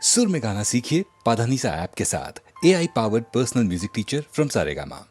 सुर में गाना सीखिए पाधानीसा ऐप के साथ। AI powered personal music teacher from Saregama.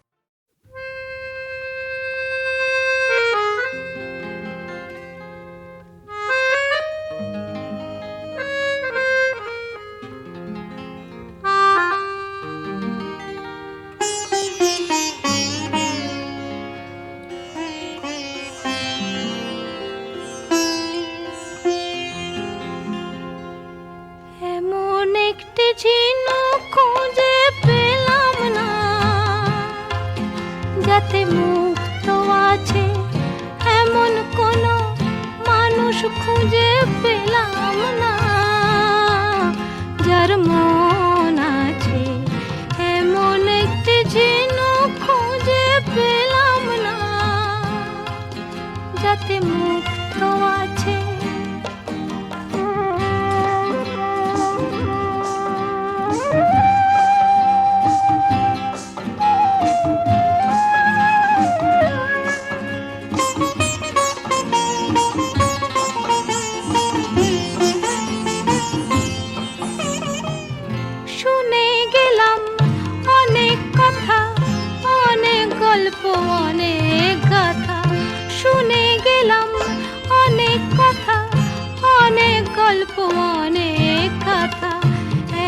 যাতে মুক্ত আছে এমন কোন মানুষ খুঁজে পেলাম না, যার মন আছে এমন একটি ঝিনুক খুঁজে পেলাম না, যাতে মুক্ত আছে। অনেক গাথা শুনে গেলাম, অনেক কথা, অনেক গল্প, অনেক কথা,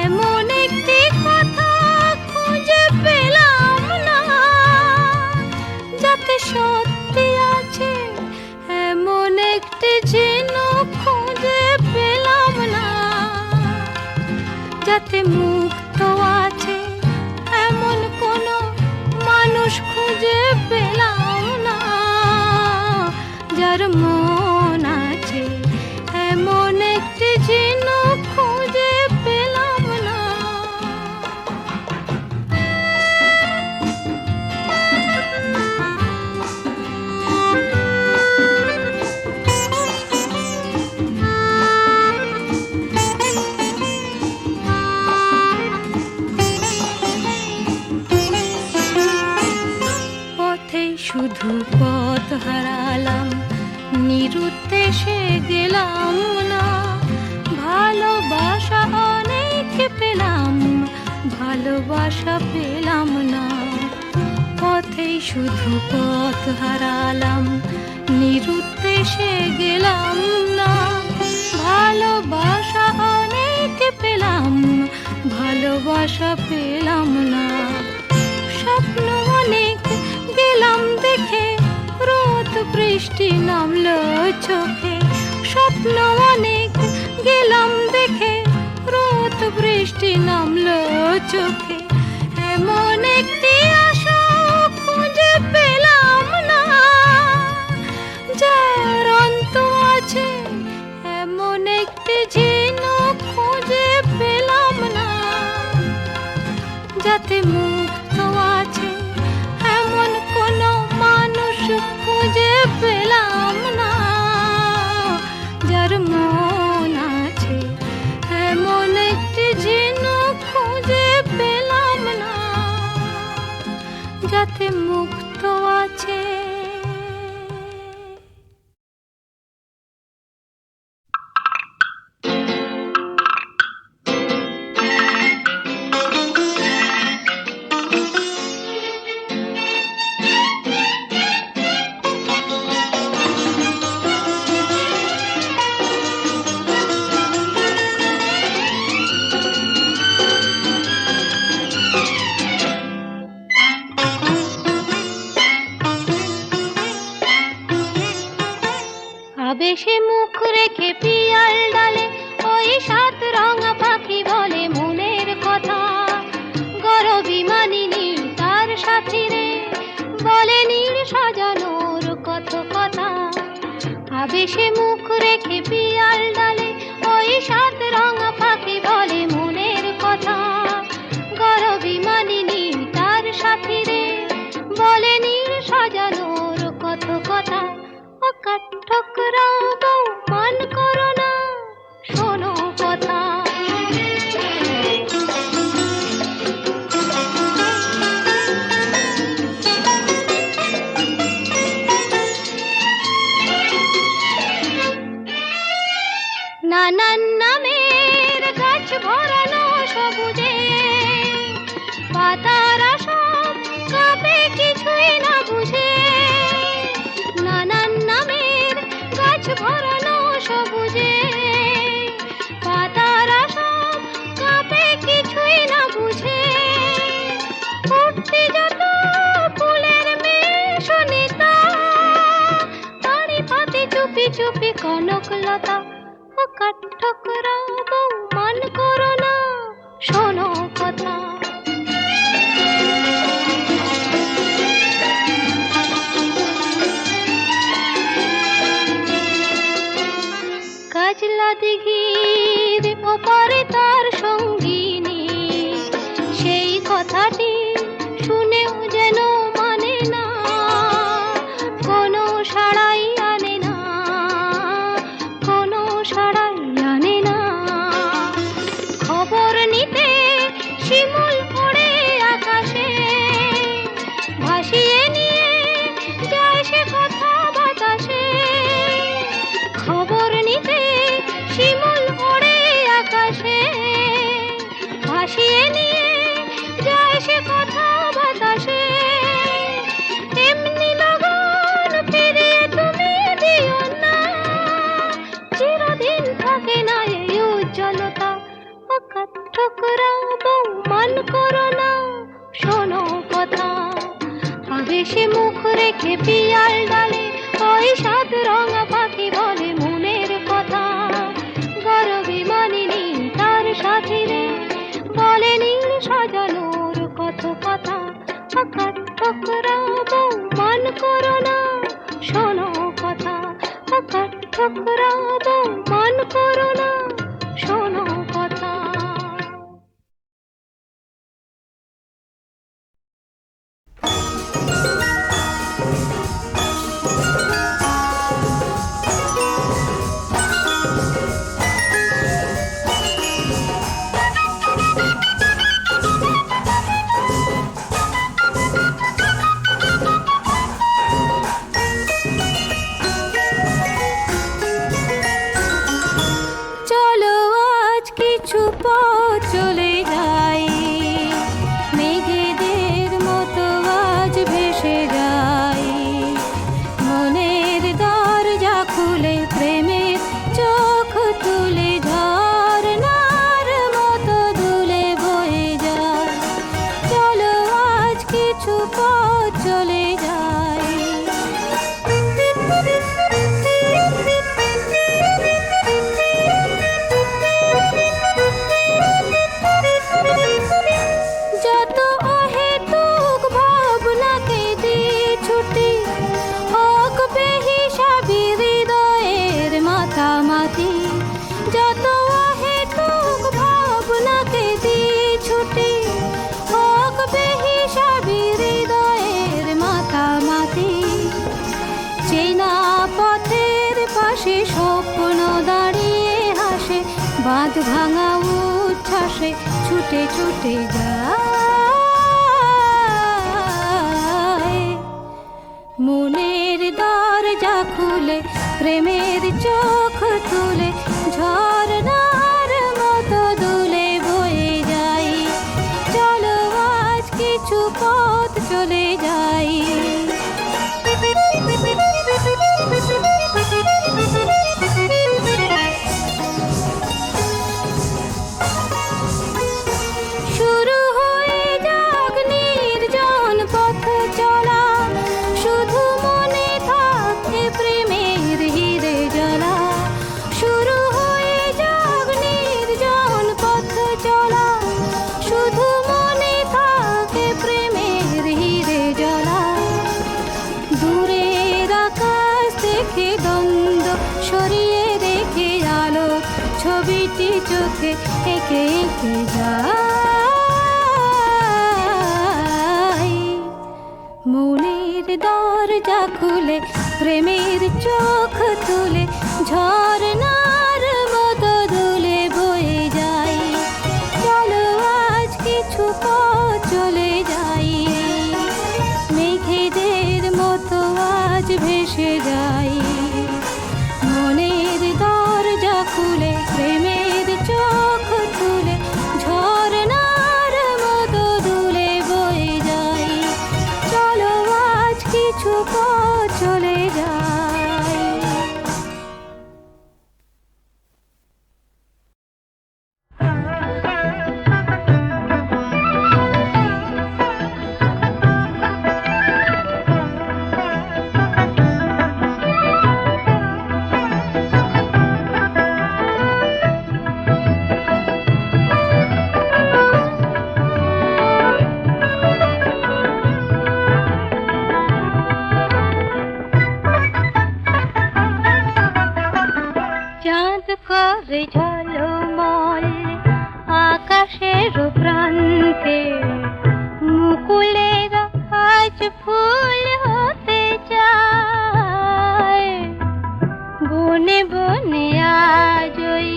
এমন একটি কথা খুঁজে পেলাম না, যাতে সত্যি আছে এমন একটি ঝিনুক খুঁজে পেলাম না, যাতে মুক্ত আছে এমন কোন মানুষ খুঁজে পেলাম না, যার মন আছে এমন একটি ঝিনুক খুঁজে পেলাম না। শুধু পথ হারালাম, নিরুদ্দেশে গেলাম না, ভালোবাসা অনেক পেলাম, ভালোবাসা পেলাম না। পথেই শুধু পথ হারালাম, নিরুদ্দেশে গেলাম না, ভালোবাসা অনেক পেলাম, ভালোবাসা পেলাম না। স্বপ্ন অনেক গেলাম দেখে, রোদ বৃষ্টি নামলো চোখে, স্বপ্ন অনেক গেলাম দেখে, রোদ বৃষ্টি নামলো চোখে, এমন একটি আশা খুঁজে পেলাম না, যার অন্ত আছে এমন একটি ঝিনুক খুঁজে পেলাম না, যাতে মুক্ত আছে এমন কোন মানুষ খুঁজে পেলাম না, যার মন আছে এমন একটি ঝিনুক খুঁজে পেলাম না, যাতে মুক্ত আছে। আবেশে মুখ রেখে পিয়াল ডালে ওই সাত রঙা পাখি বলে মনের কথা, গরবি মানিনি তার সাথী রে, বলে নীড় সাজানোর কত কথা। আবেশে মুখ রেখে পিয়াল ডালে ওই সাত রঙা পাখি বলে মনের কথা, গরবি মানিনি তার সাথী রে, বলে নীড় সাজানোর কত কথা। ঠকরাবো মান করো না, শোনো কথা। নানান নামে সবুজে পাতারা সব কাঁপে কিছুই না বুঝে নানান নামের গাছ ভরানো সবুজে পাতারা সব কাঁপে কিছুই না বুঝে উঠতে যত ফুলের মেশনিতা তারি পাতে চুপি চুপি কনকলতা ও কাঠঠোকরা বউ মান করো না শোনো কথা কাজলা দিঘির ওপারে তার সঙ্গিনী সেই কথাটি শুনেও যেন মানে না কোনো সাড়াই আনে না কোনো সাড়াই আনে না খবর নিতে শিমুল পড়ে আকাশে ভাসিয়ে নিয়ে যায় সে কথা বাতাসে খবর নিতে শিমুল ওড়ে আকাশে ভাসিয়ে নিয়ে যায় সে কথা বাতাসে এমনি লগন ফিরিয়ে তুমি দিও না চিরদিন থাকে না এই উজ্জ্বলতা ও কাঠঠোকরা বউ মান করো না শোনো কথা আবেশে মুখ রেখে পিয়াল ডালে ওই সাত রঙা পাখি বলে মনের কথা গরবে মানিনি তার সাথে রে বলে নীল সাজানোর কত কথা আকার ঠোকরা বউ মান করো না শোনো কথা আকার ঠোকরা বউ মান করো না শোনো কথা বাঁধ ভাঙা উচ্ছ্বাসে ছুটে ছুটে যায় মনের দরজা খুলে প্রেমের চোখ তুলে ঝর্ণার মতো দুলে বয়ে যাই চলো আজ কিছু পথ চলে যাই চোখে একে একে যাই মনের দরজা খুলে প্রেমের চোখ তুলে ঝর্ণার মতো দুলে বয়ে যাই চলো আজ কিছু পথ চলে যাই মেঘেদের মতো আজ ভেসে যাই মনের দরজা খুলে প্রেমের চোখ তুলে ঝড় আকাশের প্রান্তে মুকুলেরা আজ ফুল হতে চায়। বনে বনে আজ ওই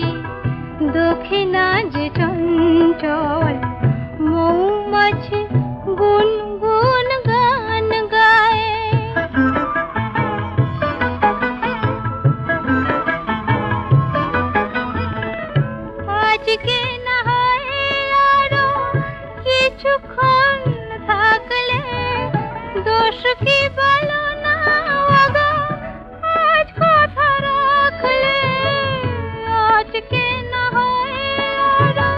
দক্ষিণা যে চঞ্চল মৌমাছি গুনগুন গান গায়। আজকে না হয় আরো কিছুক্ষণ থাকলে দোষ কি বলো না ওগো আজ কথা রাখলে। আজকে না হয় আরো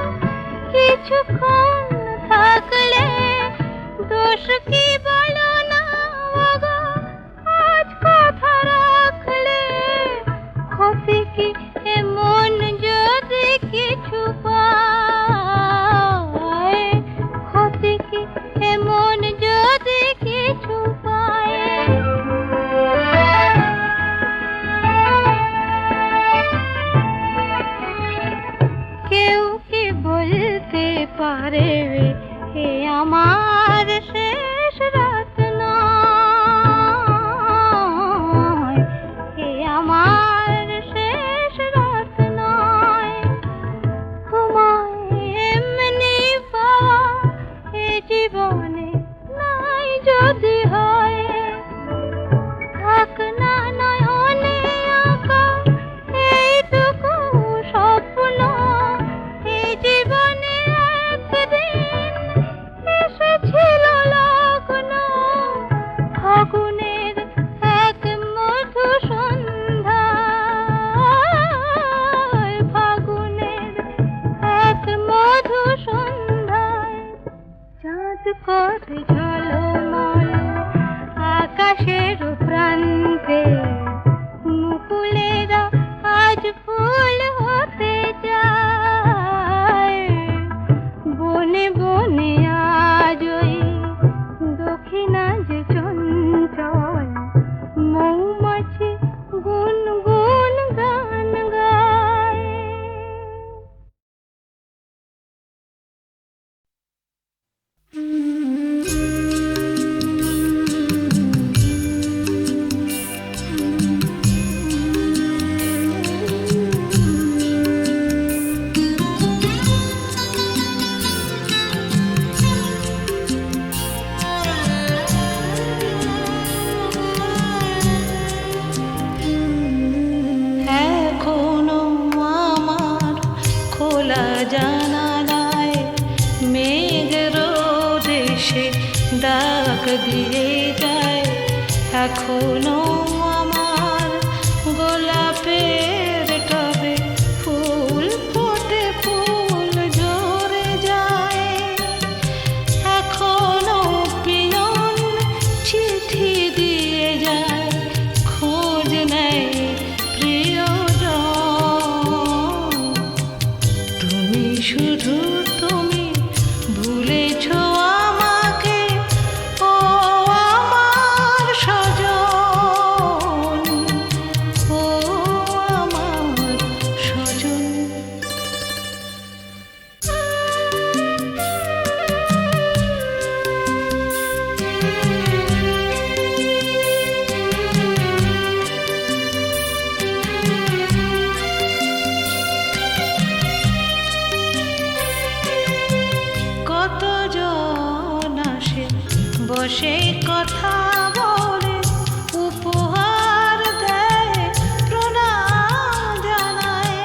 কিছুক্ষণ থাকলে দোষ কি বলো না ওগো আজ কথা রাখলে। ক্ষতি কি এমন যদি কিছু পায়, ক্ষতি কি এমন যদি কিছু পায়। কেউ কি বলতে পারে হে আমার শেষ রাত নয়, হে আমার শেষ রাত নয়। তোমায় এমনি পাওয়া এ জীবনে নাই যদি হয়। থাক না নয়নে আঁকা এইটুকু স্বপ্ন, এই জীবনে একদিন এসেছিল লগ্ন। ফাগুনের এক মধু সন্ধ্যায়, ফাগুনের এক মধু সন্ধ্যায় চাঁদ করে ঝলমল আকাশের প্রান্তে মুকুলেরা আজ ফুল হতে যায়। বনে বনে আজ ওই দক্ষিণা যে চঞ্চল মৌমাছি গুনগুন গান গায়। এখনো আমার খোলা জানালায় মেঘ রোদ এসে ডাক দিয়ে যায়। এখনো আমার গোলাপের টবে ফুল ফোটে, ফুল ঝরে যায়। এখনো পিয়ন চিঠি দিয়ে যায়, খোঁজ নেয় প্রিয়জন। তুমি শুধু তুমি ভুলেছ আমাকে, ও আমার সজন, ও আমার সজন। কতজন আসে বসে কথা বলে, উপহার দেয় প্রণাম জানায়।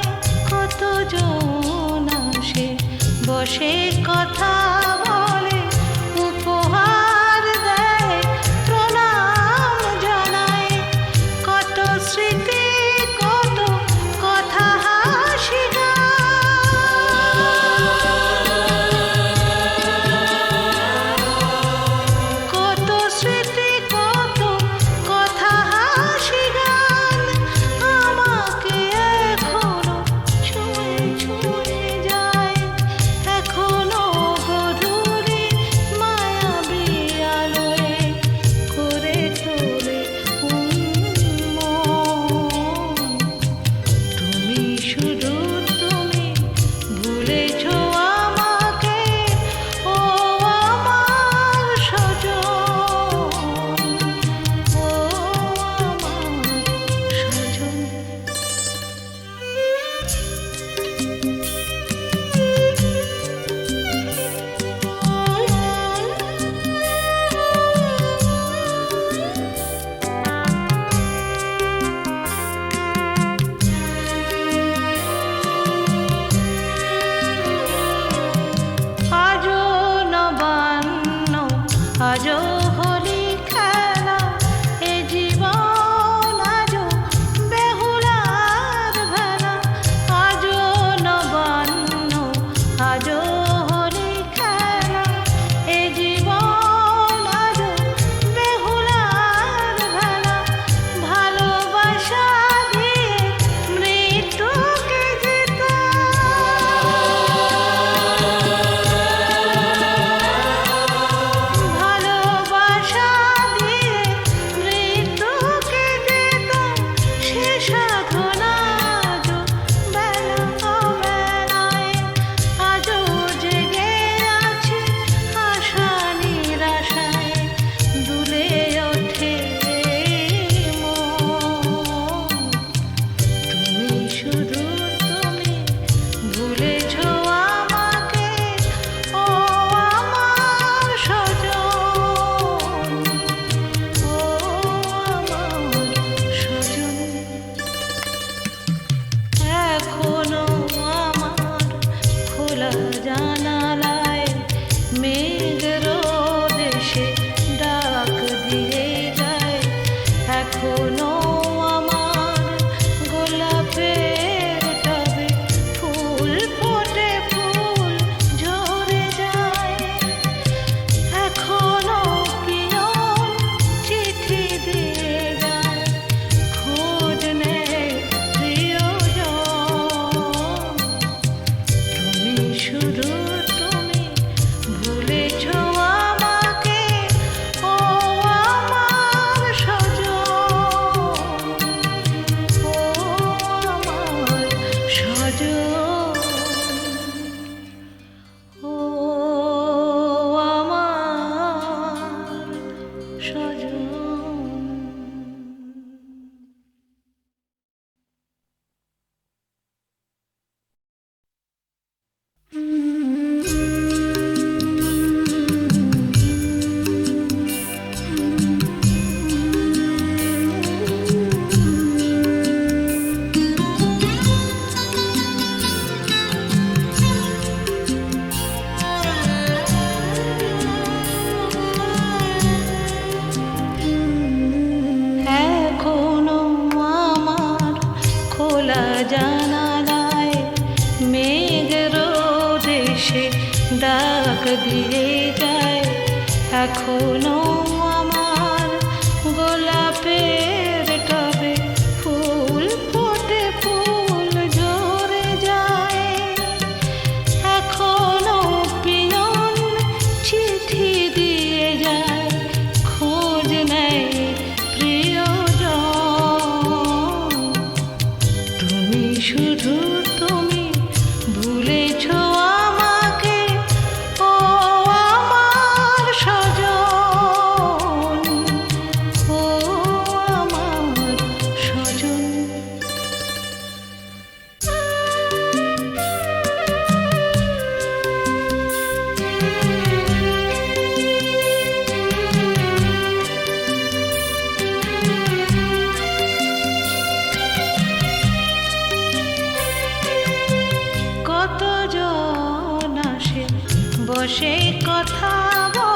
কতজন আসে বসে কথা বলে, উপহার দেয় প্রণাম জানায়। কত স্মৃতি কত কথা হাসি কত স্মৃতি কত কথা হাসি গান আমাকে এখনো ছুঁয়ে ছুঁয়ে যায়। এখনো গধূলি আজও হলি খেলা এ জীবন আজও বেহুলার ভেলা ভালোবাসা দিয়ে মৃত্যুকে জেতা ভালোবাসা দিয়ে মৃত্যুকে জেতা সে সাধনা আজও বেলা অবেলায় আজও জেগে আছে আশা নিরাশায় দুলে ওঠে মন তুমি শুধু তুমি ভুলেছ আমাকে ও আমার সজন ও আমার সজন এখনো আমার খোলা জানালায় মেঘ রোদ এসে ডাক দিয়ে যায় এখনো আমার গোলাপের টবে ফুল ফোটে ফুল ঝরে যায় এখনো পিয়ন চিঠি দিয়ে যায় খোঁজ নেয় প্রিয়জন তুমি শুধু তুমি ভুলেছ আমাকে ও আমার সজন ও আমার সজন ও আমার সজন এখনো আমার খোলা জানালায় মেঘ রোদ এসে ডাক দিয়ে যায় এখনো আমার গোলাপের টবে ফুল ফোটে ফুল ঝরে যায় এখনো পিয়ন চিঠি দিয়ে যায় খোঁজ নেয় প্রিয়জন তুমি শুধু তুমি ভুলেছ আমাকে ও আমার সজন ও আমার সজন কতজন আসে বসে কথা বলে